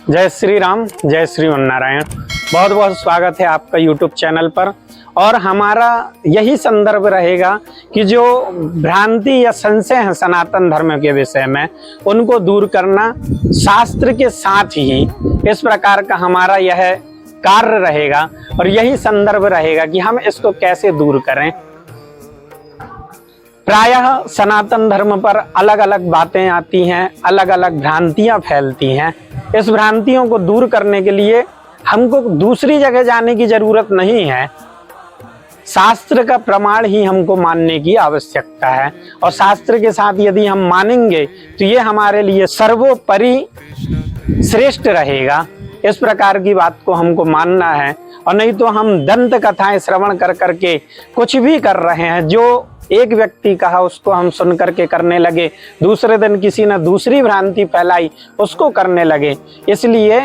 जय श्री राम, जय श्री नारायण। बहुत बहुत स्वागत है आपका YouTube चैनल पर। और हमारा यही संदर्भ रहेगा कि जो भ्रांति या संशय है सनातन धर्म के विषय में, उनको दूर करना शास्त्र के साथ ही इस प्रकार का हमारा यह कार्य रहेगा और यही संदर्भ रहेगा कि हम इसको कैसे दूर करें। प्रायः सनातन धर्म पर अलग अलग बातें आती हैं, अलग अलग भ्रांतियां फैलती हैं। इस भ्रांतियों को दूर करने के लिए हमको दूसरी जगह जाने की जरूरत नहीं है, शास्त्र का प्रमाण ही हमको मानने की आवश्यकता है। और शास्त्र के साथ यदि हम मानेंगे तो ये हमारे लिए सर्वोपरि श्रेष्ठ रहेगा। इस प्रकार की बात को हमको मानना है, और नहीं तो हम दंत कथाएं श्रवण कर करके कुछ भी कर रहे हैं। जो एक व्यक्ति कहा उसको हम सुन करके करने लगे, दूसरे दिन किसी ने दूसरी भ्रांति फैलाई उसको करने लगे। इसलिए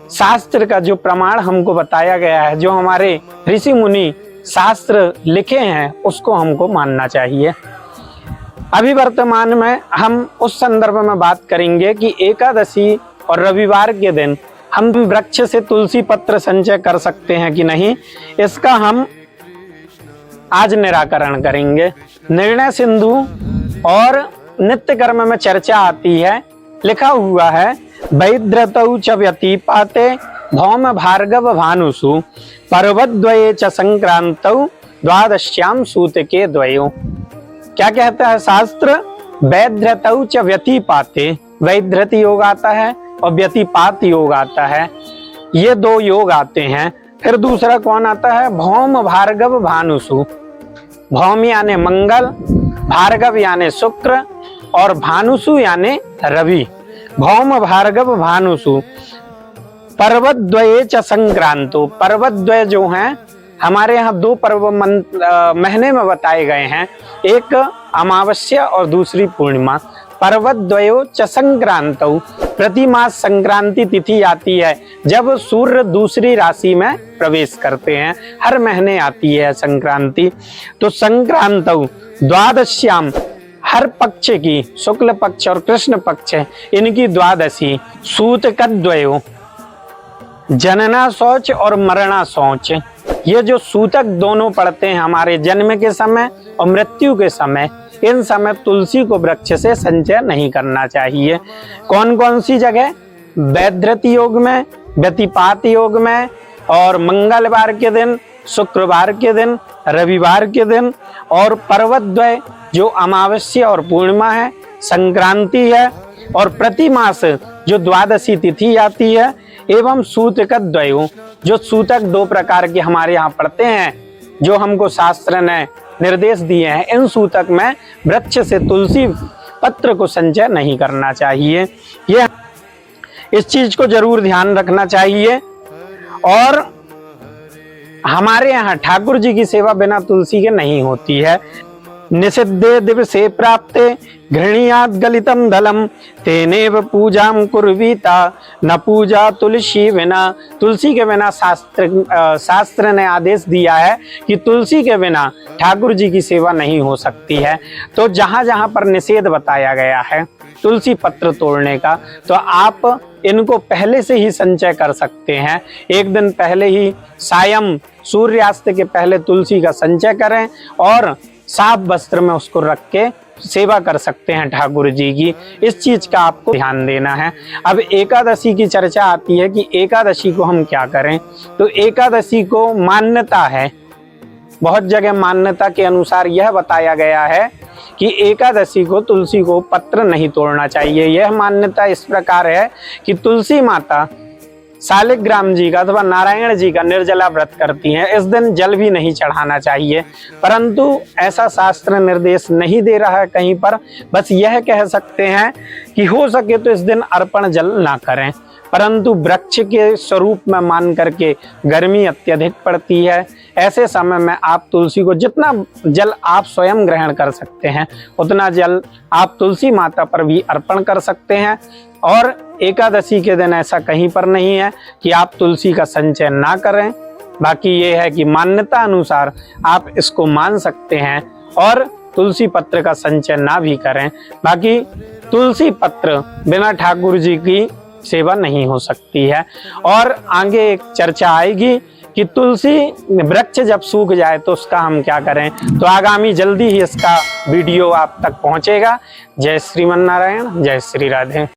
शास्त्र का जो प्रमाण हमको बताया गया है, जो हमारे ऋषि मुनि शास्त्र लिखे हैं, उसको हमको मानना चाहिए। अभी वर्तमान में हम उस संदर्भ में बात करेंगे कि एकादशी और रविवार के दिन हम वृक्ष से तुलसी पत्र संचय कर सकते हैं कि नहीं, इसका हम आज निराकरण करेंगे। निर्णय सिंधु और नित्य कर्म में चर्चा आती है, लिखा हुआ है वैद्रतौ च व्यतिपाते भौम भार्गव भानुषु पर्वद्वये च संक्रांतौ द्वादश्याम सूतके द्वयो। क्या कहता है शास्त्र? वैद्रतौ च व्यतिपाते, वैद्रत योग आता है और व्यतिपात योग आता है, ये दो योग आते हैं। फिर दूसरा कौन आता है? भौम भार्गव भानुषु। भौम यानी मंगल, भार्गव यानी शुक्र और भानुषु यानी रवि। भौम भार्गव भानुषु पर्वद्वये च संक्रांतो। पर्वद्वय जो हैं हमारे यहाँ दो पर्व महीने में बताए गए हैं, एक अमावस्या और दूसरी पूर्णिमा। पर्वद्वयो च संक्रांतौ, प्रति मास संक्रांति तिथि आती है जब सूर्य दूसरी राशि में प्रवेश करते हैं, हर महीने आती है संक्रांति। तो संक्रांतौ द्वादश्याम, हर पक्ष की, शुक्ल पक्ष और कृष्ण पक्ष इनकी द्वादशी। सूतकद्वयो, जनना शौच और मरना शौच, ये जो सूतक दोनों पड़ते हैं हमारे जन्म के समय और मृत्यु के समय, इन समय तुलसी को वृक्ष से संचय नहीं करना चाहिए। कौन कौन सी जगह? वैद्रत योग में, व्यतिपात योग में, और मंगलवार के दिन, शुक्रवार के दिन, रविवार के दिन, और पर्वद्वय जो अमावस्या और पूर्णिमा है, संक्रांति है, और प्रति मास जो द्वादशी तिथि आती है, एवं सूतकद्वयो, जो सूतक दो प्रकार के हमारे यहाँ पड़ते हैं, जो हमको शास्त्र ने निर्देश दिए हैं। इन सूतक में वृक्ष से तुलसी पत्र को संचय नहीं करना चाहिए। यह इस चीज को जरूर ध्यान रखना चाहिए। और हमारे यहाँ ठाकुर जी की सेवा बिना तुलसी के नहीं होती है। निषिद्धे दिवसे प्राप्ते घृणीयात् गलितं दलम तेनेव पूजाम कुर्वीता न पूजा तुलसी बिना। तुलसी के बिना शास्त्र ने आदेश दिया है कि तुलसी के बिना ठाकुर जी की सेवा नहीं हो सकती है। तो जहाँ जहाँ पर निषेध बताया गया है तुलसी पत्र तोड़ने का, तो आप इनको पहले से ही संचय कर सकते हैं। एक दिन पहले ही सायं सूर्यास्त के पहले तुलसी का संचय करें और साफ वस्त्र में उसको रख के सेवा कर सकते हैं ठाकुर जी की। इस चीज का आपको ध्यान देना है। अब एकादशी की चर्चा आती है कि एकादशी को हम क्या करें। तो एकादशी को मान्यता है, बहुत जगह मान्यता के अनुसार यह बताया गया है कि एकादशी को तुलसी को पत्र नहीं तोड़ना चाहिए। यह मान्यता इस प्रकार है कि तुलसी माता शालिग्राम जी का अथवा नारायण जी का निर्जला व्रत करती हैं, इस दिन जल भी नहीं चढ़ाना चाहिए। परंतु ऐसा शास्त्र निर्देश नहीं दे रहा है कहीं पर, बस यह कह सकते हैं कि हो सके तो इस दिन अर्पण जल ना करें। परंतु वृक्ष के स्वरूप में मान करके गर्मी अत्यधिक पड़ती है, ऐसे समय में आप तुलसी को जितना जल आप स्वयं ग्रहण कर सकते हैं उतना जल आप तुलसी माता पर भी अर्पण कर सकते हैं। और एकादशी के दिन ऐसा कहीं पर नहीं है कि आप तुलसी का संचय ना करें। बाकी ये है कि मान्यता अनुसार आप इसको मान सकते हैं और तुलसी पत्र का संचय ना भी करें। बाकी तुलसी पत्र बिना ठाकुर जी की सेवा नहीं हो सकती है। और आगे एक चर्चा आएगी कि तुलसी वृक्ष जब सूख जाए तो उसका हम क्या करें। तो आगामी जल्दी ही इसका वीडियो आप तक पहुंचेगा। जय श्रीमन नारायण, जय श्री राधे।